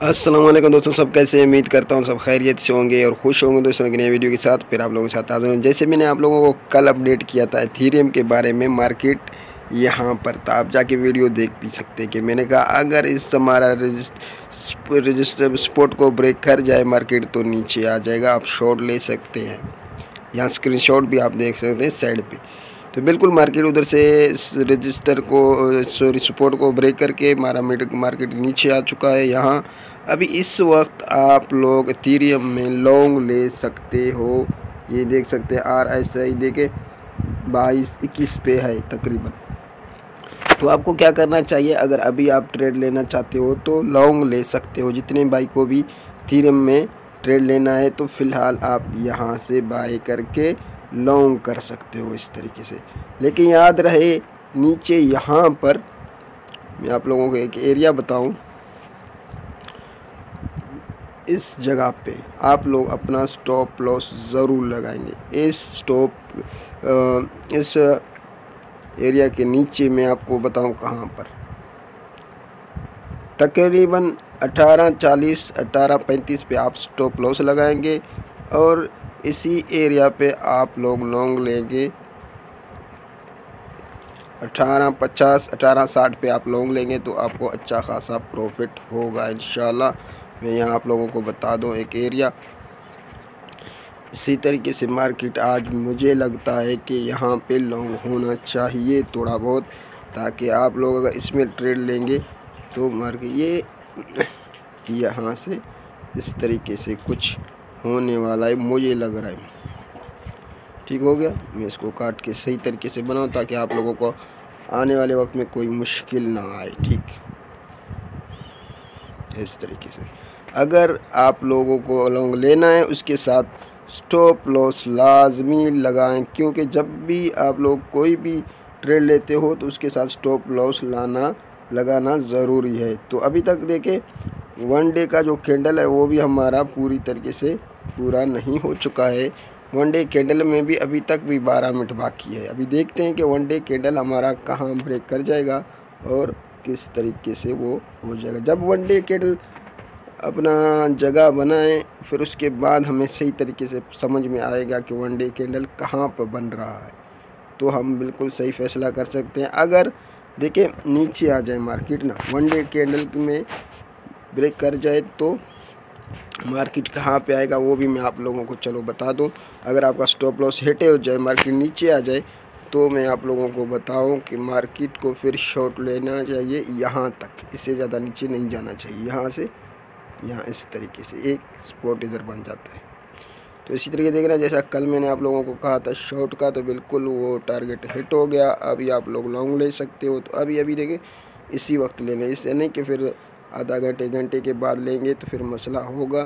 अस्सलाम वालेकुम दोस्तों, सब कैसे हैं? उम्मीद करता हूँ सब खैरियत से होंगे और खुश होंगे दोस्तों। एक नई वीडियो के साथ फिर आप लोगों के साथ हाज़िर हूँ। जैसे मैंने आप लोगों को कल अपडेट किया था एथेरियम के बारे में, मार्केट यहाँ पर था। आप जाके वीडियो देख भी सकते हैं कि मैंने कहा अगर इस हमारा रजिस्टर स्पॉट को ब्रेक कर जाए मार्केट तो नीचे आ जाएगा, आप शॉर्ट ले सकते हैं। यहाँ स्क्रीनशॉट भी आप देख सकते हैं साइड पे। तो बिल्कुल मार्केट उधर से रजिस्टर को सपोर्ट को ब्रेक करके हमारा मार्केट नीचे आ चुका है। यहाँ अभी इस वक्त आप लोग एथेरियम में लॉन्ग ले सकते हो। ये देख सकते हैं RSI देखे 22-21 पे है तकरीबन। तो आपको क्या करना चाहिए, अगर अभी आप ट्रेड लेना चाहते हो तो लॉन्ग ले सकते हो। जितने बाई को भी एथेरियम में ट्रेड लेना है तो फ़िलहाल आप यहाँ से बाय करके लॉन्ग कर सकते हो इस तरीके से। लेकिन याद रहे नीचे यहाँ पर मैं आप लोगों को एक एरिया बताऊं, इस जगह पे आप लोग अपना स्टॉप लॉस ज़रूर लगाएंगे। इस एरिया के नीचे मैं आपको बताऊं कहाँ पर, तकरीबन 1840 1835 पे आप स्टॉप लॉस लगाएंगे और इसी एरिया पे आप लोग लॉन्ग लेंगे। 1850 1860 पे आप लॉन्ग लेंगे तो आपको अच्छा खासा प्रॉफिट होगा इंशाल्लाह। मैं यहाँ आप लोगों को बता दूँ एक एरिया। इसी तरीके से मार्केट आज मुझे लगता है कि यहाँ पे लॉन्ग होना चाहिए थोड़ा बहुत, ताकि आप लोग अगर इसमें ट्रेड लेंगे तो मार्केट ये यहाँ से इस तरीके से कुछ होने वाला है मुझे लग रहा है। ठीक हो गया, मैं इसको काट के सही तरीके से बनाऊँ ताकि आप लोगों को आने वाले वक्त में कोई मुश्किल ना आए। ठीक, इस तरीके से अगर आप लोगों को लॉन्ग लेना है उसके साथ स्टॉप लॉस लाजमी लगाएं, क्योंकि जब भी आप लोग कोई भी ट्रेड लेते हो तो उसके साथ स्टॉप लॉस लगाना ज़रूरी है। तो अभी तक देखें वन डे का जो कैंडल है वो भी हमारा पूरी तरीके से पूरा नहीं हो चुका है। वन डे कैंडल में भी अभी तक भी 12 मिनट बाकी है। अभी देखते हैं कि वन डे कैंडल हमारा कहाँ ब्रेक कर जाएगा और किस तरीके से वो हो जाएगा। जब वन डे कैंडल अपना जगह बनाए फिर उसके बाद हमें सही तरीके से समझ में आएगा कि वन डे कैंडल कहाँ पर बन रहा है, तो हम बिल्कुल सही फैसला कर सकते हैं। अगर देखें नीचे आ जाए मार्केट ना, वन डे कैंडल में ब्रेक कर जाए तो मार्केट कहाँ पे आएगा वो भी मैं आप लोगों को चलो बता दूं। अगर आपका स्टॉप लॉस हिट हो जाए, मार्केट नीचे आ जाए, तो मैं आप लोगों को बताऊं कि मार्केट को फिर शॉर्ट लेना चाहिए यहाँ तक, इससे ज़्यादा नीचे नहीं जाना चाहिए। यहाँ से यहाँ इस तरीके से एक स्पॉट इधर बन जाता है। तो इसी तरीके देखना, जैसा कल मैंने आप लोगों को कहा था शॉर्ट का, तो बिल्कुल वो टारगेट हिट हो गया। अभी आप लोग लॉन्ग ले सकते हो, तो अभी देखें इसी वक्त ले लें, इससे नहीं कि फिर आधा घंटे के बाद लेंगे तो फिर मसला होगा।